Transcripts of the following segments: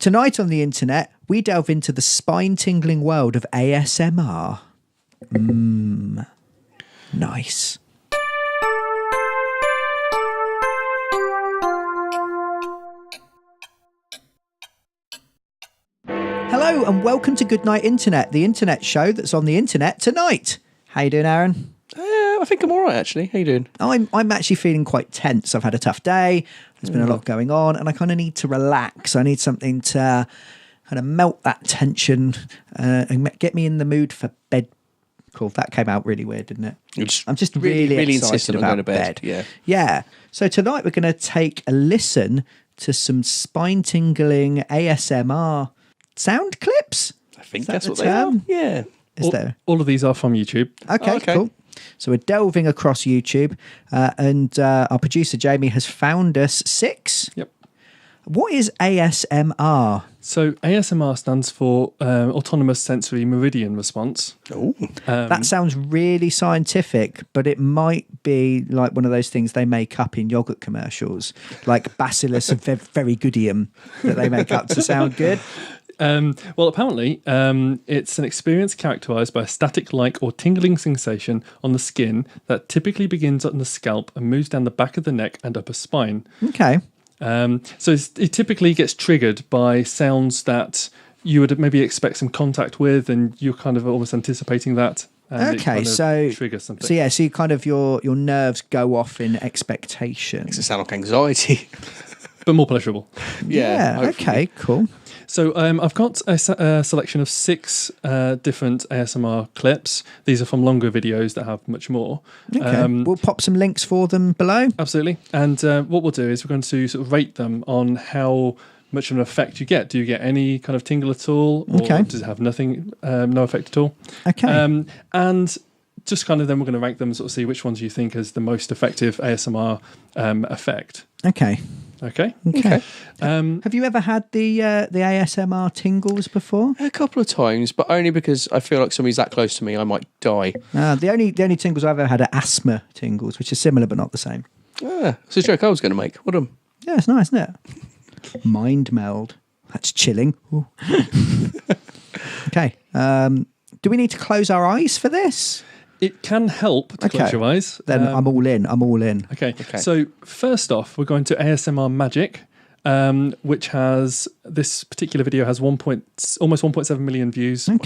Tonight on the internet, we delve into the spine-tingling world of ASMR. Nice. Hello and welcome to Goodnight Internet, the internet show that's on the internet tonight. How you doing, Aaron? I think I'm all right, actually. How you doing? I'm actually feeling quite tense. I've had a tough day. There's been a lot going on, and I kind of need to relax. I need something to kind of melt that tension and get me in the mood for bed. Cool. That came out really weird, didn't it? I'm just really excited about going to bed. Yeah. So tonight we're going to take a listen to some spine-tingling ASMR sound clips. I think that's what they are. Yeah. All of these are from YouTube. Okay, cool. So we're delving across YouTube, and our producer Jamie has found us 6. Yep. What is ASMR? So ASMR stands for Autonomous Sensory Meridian Response. Oh, that sounds really scientific, but it might be like one of those things they make up in yogurt commercials, like Bacillus Verigoudium that they make up to sound good. Well, apparently, it's an experience characterized by a static-like or tingling sensation on the skin that typically begins on the scalp and moves down the back of the neck and upper spine. Okay. So it typically gets triggered by sounds that you would maybe expect some contact with, and you're kind of almost anticipating that. And okay, so trigger something. So so you kind of your nerves go off in expectation. makes it sound like anxiety. But more pleasurable. Yeah. Okay. Cool. So I've got a selection of 6 different ASMR clips. These are from longer videos that have much more. Okay. We'll pop some links for them below. Absolutely. And what we'll do is we're going to sort of rate them on how much of an effect you get. Do you get any kind of tingle at all? Or does it have nothing, no effect at all? Okay. And just kind of then we're going to rank them and sort of see which ones you think has the most effective ASMR effect. Okay. Okay. Have you ever had the ASMR tingles before? A couple of times, but only because I feel like somebody's that close to me, I might die. The only tingles I've ever had are asthma tingles, which are similar but not the same. It's a joke I was going to make. What Yeah, it's nice, isn't it? Mind meld. That's chilling. Okay. Do we need to close our eyes for this? It can help to close your eyes. Then I'm all in. Okay. So first off, we're going to ASMR Magic, which has this particular video has almost 1.7 million views on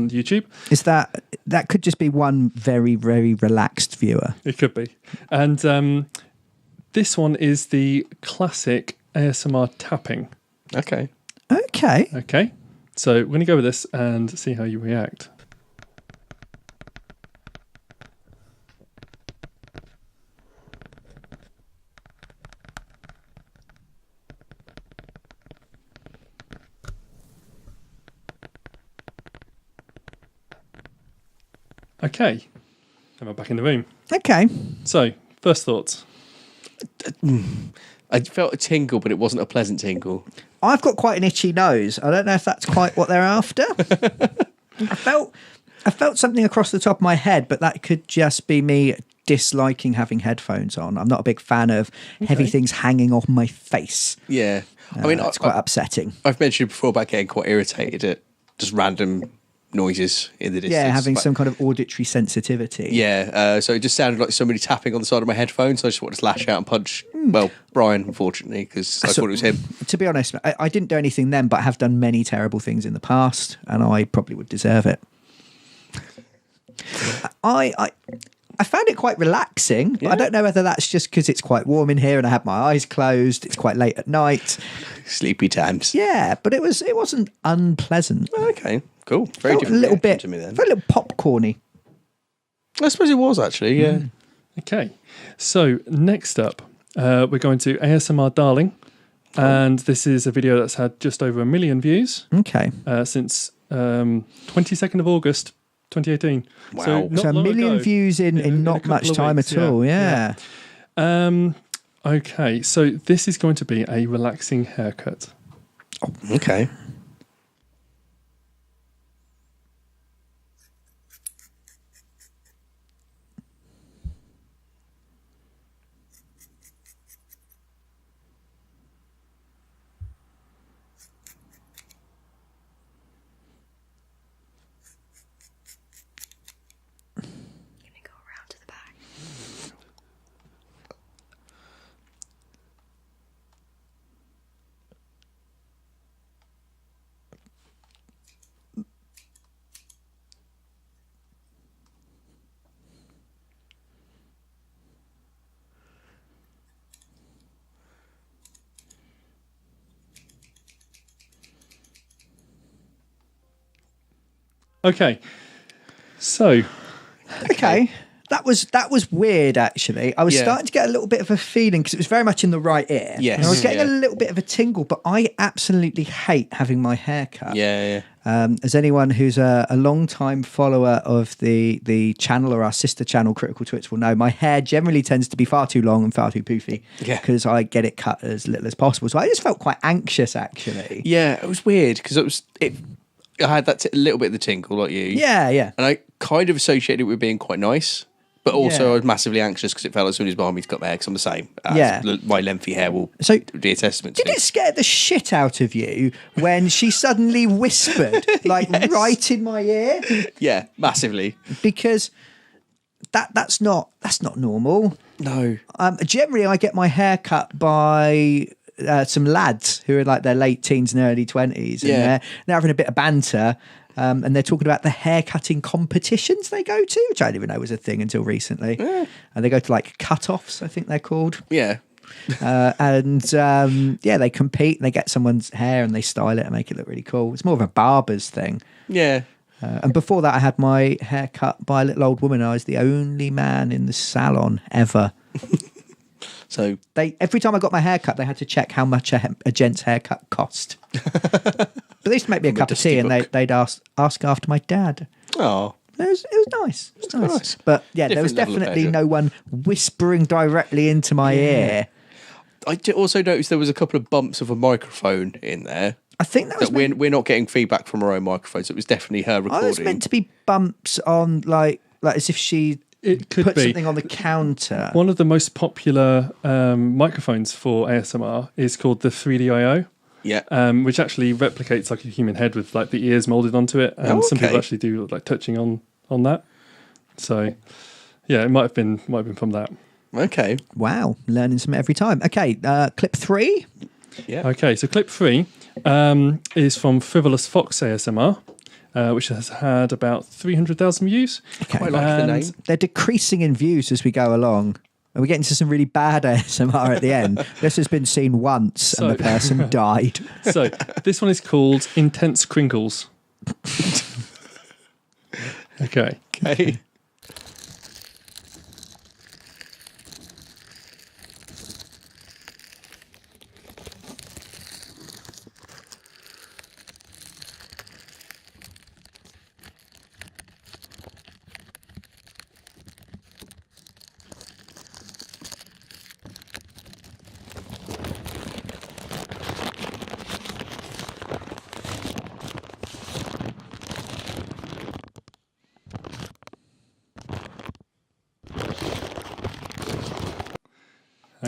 YouTube. Is that could just be one very, very relaxed viewer? It could be. And this one is the classic ASMR tapping. Okay. So we're going to go with this and see how you react. Okay, and we're back in the room. Okay. So, first thoughts. I felt a tingle, but it wasn't a pleasant tingle. I've got quite an itchy nose. I don't know if that's quite what they're after. I felt something across the top of my head, but that could just be me disliking having headphones on. I'm not a big fan of heavy things hanging off my face. Yeah. I mean, it's quite upsetting. I've mentioned before about getting quite irritated at just random noises in the distance. Yeah, having some kind of auditory sensitivity. Yeah, so it just sounded like somebody tapping on the side of my headphones. So I just wanted to lash out and punch, Brian, unfortunately, because I thought it was him. To be honest, I didn't do anything then, but I have done many terrible things in the past, and I probably would deserve it. I found it quite relaxing. But I don't know whether that's just because it's quite warm in here and I had my eyes closed. It's quite late at night. Sleepy times. Yeah, but it wasn't unpleasant. Okay, cool. Very different a little bit to me then. Very little popcorny. I suppose it was actually, yeah. Okay, so next up, we're going to ASMR Darling. And this is a video that's had just over 1 million views. Okay. Since 22nd of August 2018. Wow. So, not so 1 million ago, views in not much time weeks, at all. Yeah. Okay, so this is going to be a relaxing haircut. Oh, okay. Okay. So, Okay. That was weird, actually. I was Yeah. starting to get a little bit of a feeling because it was very much in the right ear. Yes, And I was getting yeah. a little bit of a tingle, but I absolutely hate having my hair cut. Yeah. As anyone who's a long-time follower of the channel or our sister channel, Critical Twits, will know, my hair generally tends to be far too long and far too poofy because I get it cut as little as possible. So I just felt quite anxious, actually. Yeah, it was weird because I had that little bit of the tinkle like you. Yeah. And I kind of associated it with being quite nice. But also Yeah. I was massively anxious because it felt as soon as behind me to cut my hair because I'm the same. My lengthy hair will be a testament to. Did it scare the shit out of you when she suddenly whispered, right in my ear? Yeah, massively. Because that's not normal. No. Generally, I get my hair cut by some lads who are like their late teens and early 20s. And they're having a bit of banter. And they're talking about the hair cutting competitions they go to, which I didn't even know was a thing until recently. Yeah. And they go to like cut-offs, I think they're called. Yeah. They compete and they get someone's hair and they style it and make it look really cool. It's more of a barber's thing. Yeah. And before that, I had my hair cut by a little old woman. I was the only man in the salon ever. So every time I got my hair cut, they had to check how much a gent's haircut cost. But they used to make me a cup of tea and they'd ask after my dad. Oh. It was nice. It was nice. But yeah, there was definitely no one whispering directly into my ear. I also noticed there was a couple of bumps of a microphone in there. I think that was we're not getting feedback from our own microphones. It was definitely her recording. it was meant to be bumps on like as if she put something on the counter. One of the most popular microphones for ASMR is called the 3DIO. Yeah. Which actually replicates like a human head with like the ears molded onto it. And some people actually do like touching on that. So yeah, it might have been from that. Okay. Wow, learning something every time. Okay, clip 3. Yeah. Okay, so clip 3 is from Frivolous Fox ASMR, which has had about 300,000 views. Okay. Quite like the name. They're decreasing in views as we go along. And we're getting to some really bad ASMR at the end. This has been seen once and the person died. So this one is called Intense Crinkles. Okay. Okay.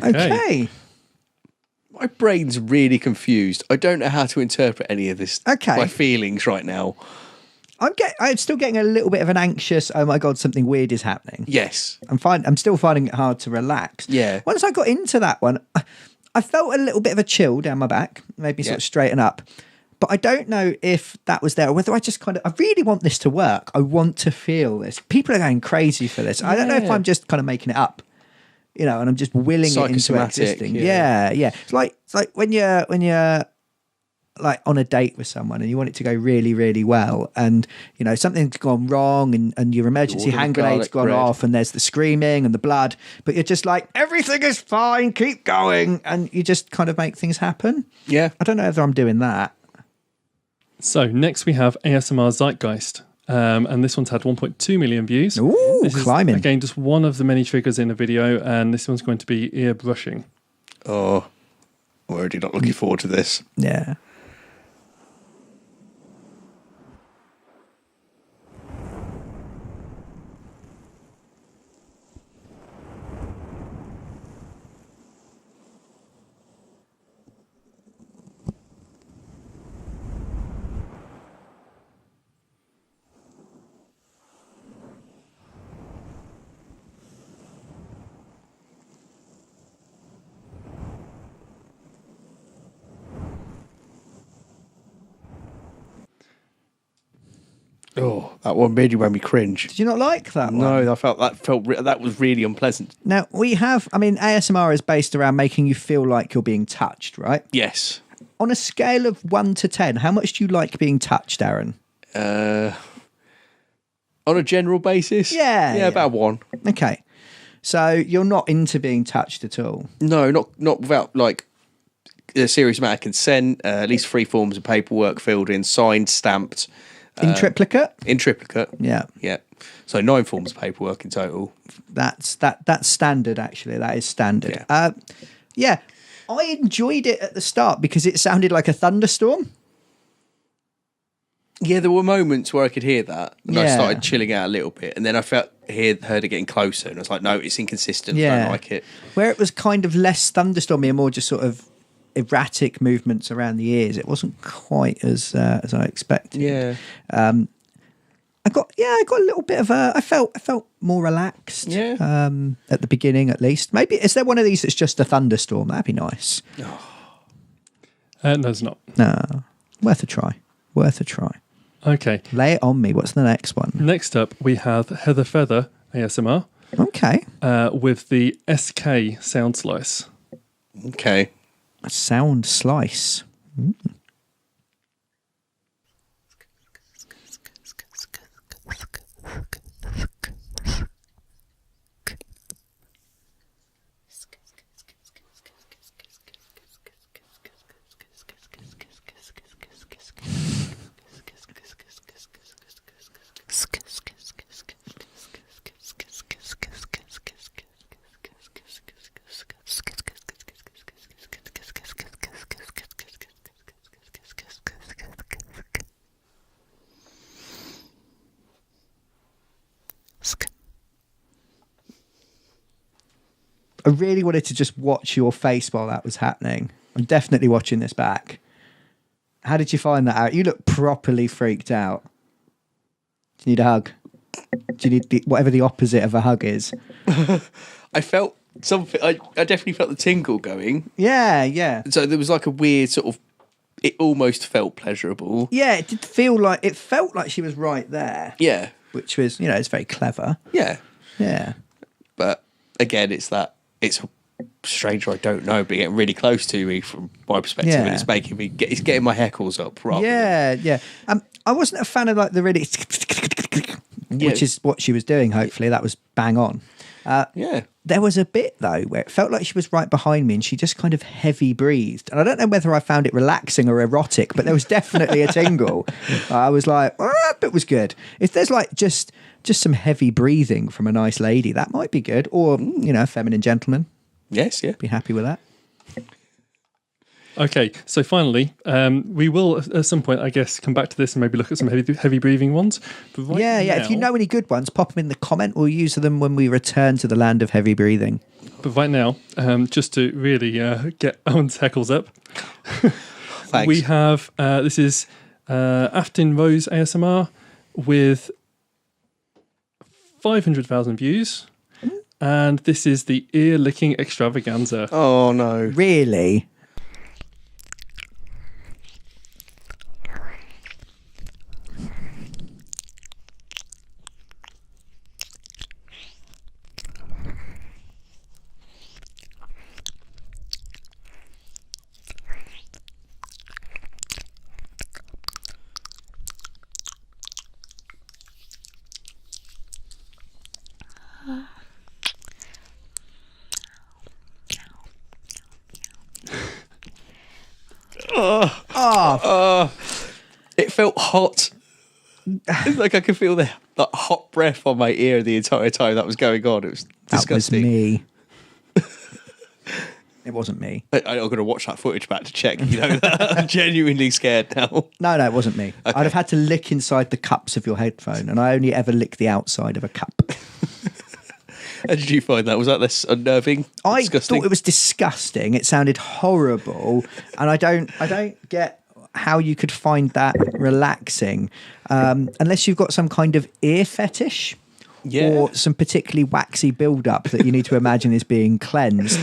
Okay. My brain's really confused. I don't know how to interpret any of this. Okay. My feelings right now. I'm still getting a little bit of an anxious, oh my God, something weird is happening. Yes. I'm still finding it hard to relax. Yeah. Once I got into that one, I felt a little bit of a chill down my back, made me sort of straighten up. But I don't know if that was there or whether I just I really want this to work. I want to feel this. People are going crazy for this. I don't know if I'm just kind of making it up, and I'm just willing it into Psychosomatic, existing. Yeah. It's like when you're like on a date with someone and you want it to go really, really well, and something's gone wrong and your emergency hand grenade's gone off and there's the screaming and the blood, but you're just like, everything is fine, keep going, and you just kind of make things happen. Yeah. I don't know whether I'm doing that. So next we have ASMR Zeitgeist. And this one's had 1.2 million views. Ooh, this climbing. is, again, just one of the many triggers in a video, and this one's going to be ear brushing. Oh, I'm already not looking forward to this. Yeah. Oh, that one really made me cringe. Did you not like that one? No, that was really unpleasant. Now, ASMR is based around making you feel like you're being touched, right? Yes. On a scale of 1 to 10, how much do you like being touched, Aaron? On a general basis? Yeah. About 1. Okay. So you're not into being touched at all? No, not without like a serious amount of consent, at least 3 forms of paperwork filled in, signed, stamped. In triplicate? In triplicate. Yeah. Yeah. So 9 forms of paperwork in total. That's standard, actually. That is standard. Yeah. I enjoyed it at the start because it sounded like a thunderstorm. Yeah, there were moments where I could hear that, and I Yeah. started chilling out a little bit, and then I heard it getting closer, and I was like, no, it's inconsistent. I Yeah. don't like it. Where it was kind of less thunderstormy and more just sort of erratic movements around the ears, it wasn't quite as I expected. Yeah. I got a little bit of I felt more relaxed. Yeah. At the beginning, at least. Maybe is there one of these that's just a thunderstorm? That'd be nice. No, it's not. No, worth a try. Okay. Lay it on me. What's the next one? Next up, we have Heather Feather ASMR Okay, with the SK sound slice. Okay. a sound slice. I really wanted to just watch your face while that was happening. I'm definitely watching this back. How did you find that out? You look properly freaked out. Do you need a hug? Do you need whatever the opposite of a hug is? I felt something. I definitely felt the tingle going. Yeah. So there was like a weird sort of. It almost felt pleasurable. Yeah, it felt like she was right there. Yeah. Which was, it's very clever. Yeah. Yeah. But again, it's a stranger I don't know, but getting really close to me from my perspective, Yeah. and it's making me it's getting my hackles up. Rather Yeah. I wasn't a fan of like the really, which is what she was doing. Hopefully, that was bang on. Yeah. There was a bit though where it felt like she was right behind me, and she just kind of heavy breathed. And I don't know whether I found it relaxing or erotic, but there was definitely a tingle. I was like, that bit was good. If there's like just some heavy breathing from a nice lady, that might be good. Or a feminine gentleman, Yes. Yeah. be happy with that. Okay, so finally, we will at some point, I guess, come back to this and maybe look at some heavy breathing ones. But right Yeah. If you now- know any good ones, pop them in the comment. We'll use them when we return to the land of heavy breathing. But right now, just to really get Owen's heckles up, Thanks. we have this is Afton Rose ASMR with 500,000 views, and this is the ear licking extravaganza. Oh no. Really? It felt hot. It's like I could feel that hot breath on my ear the entire time that was going on. It was disgusting. That was me. It wasn't me. I'm going to watch that footage back to check. I'm genuinely scared now. No, it wasn't me. I'd have had to lick inside the cups of your headphone, and I only ever lick the outside of a cup. How did you find that? Was that less unnerving? I Disgusting? thought it was disgusting. It sounded horrible, and I don't get how you could find that relaxing, unless you've got some kind of ear fetish. Yeah. Or some particularly waxy build-up that you need to imagine is being cleansed.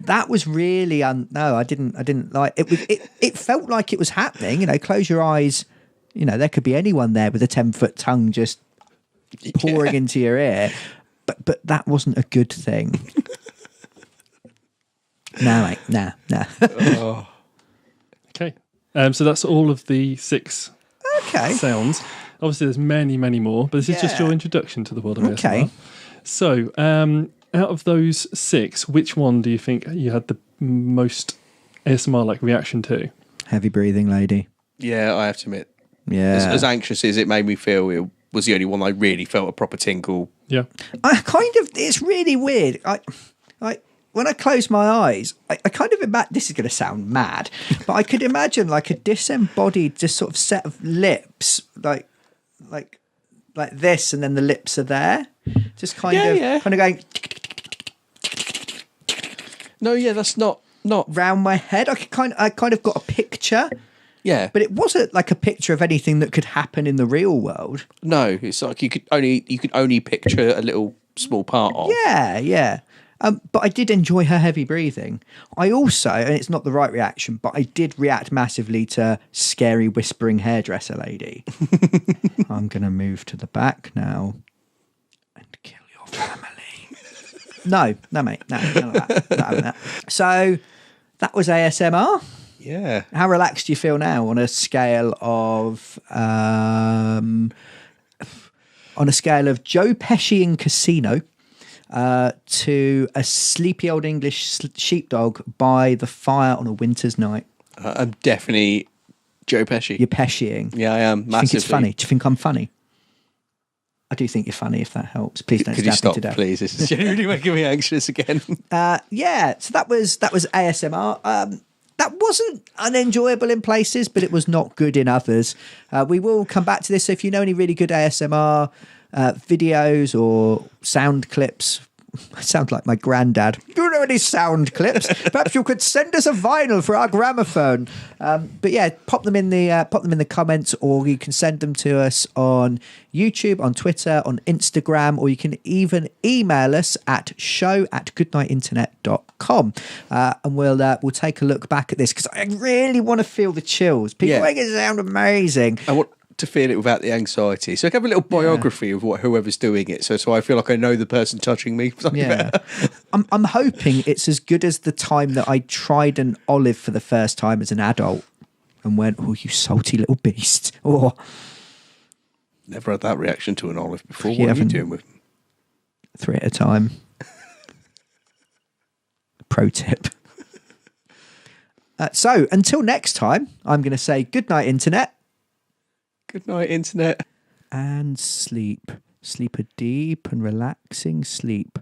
That was really no, I didn't like it. It felt like it was happening. Close your eyes. There could be anyone there with a 10-foot tongue just pouring into your ear. But that wasn't a good thing. No, mate. Nah. Okay, so that's all of the 6 Okay. sounds. Obviously, there's many, many more, but this is just Yeah. your introduction to the world of Okay. ASMR. So, out of those 6, which one do you think you had the most ASMR-like reaction to? Heavy breathing lady. Yeah, I have to admit. Yeah. As anxious as it made me feel, it was the only one I really felt a proper tingle. Yeah. It's really weird. When I close my eyes, I kind of imagine, this is going to sound mad, but I could imagine like a disembodied, just sort of set of lips, like this, and then the lips are there, just kind of going No, yeah, that's not round my head. I kind of got a picture, yeah, but it wasn't like a picture of anything that could happen in the real world. no. It's like you could only picture a little small part of. Yeah. But I did enjoy her heavy breathing. I also, and it's not the right reaction, but I did react massively to scary whispering hairdresser lady. I'm going to move to the back now and kill your family. No, mate. No, none of that. Not having that. So that was ASMR. Yeah. How relaxed do you feel now on a scale of Joe Pesci in Casino to a sleepy old English sheepdog by the fire on a winter's night? I'm definitely Joe Pesci. You're Pesciing. Yeah, I am. Do you Massively. think it's funny? Do you think I'm funny? I do think you're funny, if that helps. Please don't Could you stab me stop, to death. please? This is genuinely making me anxious again. Yeah, so that was ASMR. That wasn't unenjoyable in places, but it was not good in others. We will come back to this. So if you know any really good ASMR videos or sound clips, I sound like my granddad. Do you know any sound clips? Perhaps you could send us a vinyl for our gramophone. But yeah, pop them in the comments, or you can send them to us on YouTube, on Twitter, on Instagram, or you can even email us at show@goodnightinternet.com. And we'll take a look back at this, because I really want to feel the chills. People make it sound amazing. I want to feel it without the anxiety. So I can have a little biography of whoever's doing it. So I feel like I know the person touching me. Yeah. I'm hoping it's as good as the time that I tried an olive for the first time as an adult and went, "Oh, you salty little beast." Or never had that reaction to an olive before. You What are you haven't. doing with them? 3 at a time. Pro tip. So until next time, I'm going to say good night, internet. Good night, internet. And sleep. Sleep a deep and relaxing sleep.